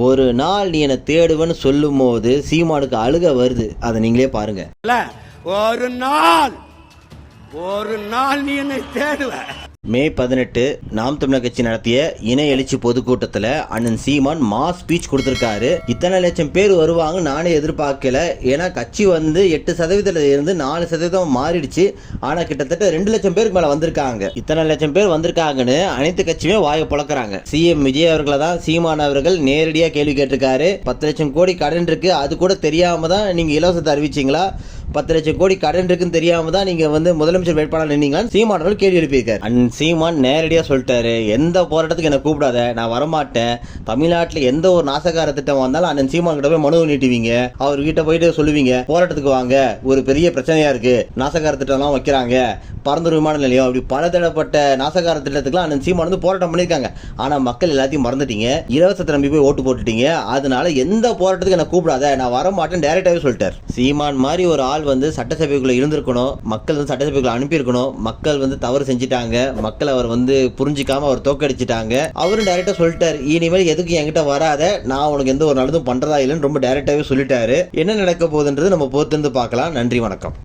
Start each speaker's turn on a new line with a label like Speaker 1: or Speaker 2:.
Speaker 1: ஒரு நாள் நீ என்னை தேடுவேன்னு சொல்லும் போது சீமானுக்கு அழுக வருது. அதை நீங்களே பாருங்க.
Speaker 2: ஒரு நாள் நீ என்னை தேடுவ.
Speaker 1: மே 18 நாம் தமிழர் கட்சி நடத்திய இணை எழுச்சி பொதுக்கூட்டத்தில் அண்ணன் சீமான் மாஸ் ஸ்பீச் கொடுத்திருக்காரு. இத்தனை லட்சம் பேர் வருவாங்க நானே எதிர்பார்க்கல. ஏன்னா கட்சி 8% இருந்து 4% மாறிடுச்சு. ஆனா கிட்டத்தட்ட 2 லட்சம் பேருக்கு மேல வந்திருக்காங்க. இத்தனை லட்சம் பேர் வந்திருக்காங்கன்னு அனைத்து கட்சியுமே வாயை புழக்கிறாங்க. சிஎம் விஜய் அவர்களை தான் சீமான் அவர்கள் நேரடியா கேள்வி கேட்டிருக்காரு. 10 லட்சம் கோடி கடன் இருக்கு, அது கூட தெரியாம தான் நீங்க இலவசத்தை அறிவிச்சீங்களா? 10 லட்சம் கோடி கடன் இருக்குன்னு தெரியாம தான் நீங்க முதலமைச்சர் வேட்பாளர் நின்னீங்களான்னு சீமான் அவர்கள் கேள்வி எழுப்பியிருக்காரு. சீமான் நேரடியா சொல்லிட்டாரு, எந்த போராட்டத்துக்கு என்ன கூப்பிடாத, நான் வரமாட்டேன். தமிழ்நாட்டில் எந்த ஒரு நாசகார திட்டம் வந்தாலும் அண்ணன் சீமான் கிட்ட போய் மனு நீட்டுவீங்க, அவர்கிட்ட போயிட்டு சொல்லுவீங்க போராட்டத்துக்கு வாங்க, ஒரு பெரிய பிரச்சனையா இருக்கு, நாசகார திட்டம்லாம் வைக்கிறாங்க, பரந்தூர் விமான நிலையம், அப்படி பலதரப்பட்ட நாசகார திட்டத்துக்குலாம் அண்ணன் சீமான் போராட்டம் பண்ணியிருக்காங்க. ஆனா மக்கள் எல்லாத்தையும் மறந்துட்டீங்க, இலவசத்தை நம்பி போய் ஓட்டு போட்டுட்டீங்க. அதனால எந்த போராட்டத்துக்கு என்ன கூப்பிடாத, நான் வரமாட்டேன் டைரக்டாவே சொல்லிட்டார். சீமான் மாதிரி ஒரு ஆள் சட்டசபைக்குள்ள இருந்திருக்கணும், மக்கள் சட்டசபைக்குள்ள அனுப்பியிருக்கணும். மக்கள் தவறு செஞ்சுட்டாங்க, மக்கள் அவர் புரிஞ்சிக்காம அவர் தோக்கடிச்சிட்டாங்க. அவரும் டைரக்டா சொல்லிட்டாரு, இனிமேல் எதுக்கு என்கிட்ட வராத, நான் உனக்கு எந்த ஒரு நல்லதும் பண்றதா இல்லைன்னு ரொம்ப டைரக்டாவே சொல்லிட்டாரு. என்ன நடக்க போகுதுன்றது நம்ம பொறுத்திருந்து பார்க்கலாம். நன்றி, வணக்கம்.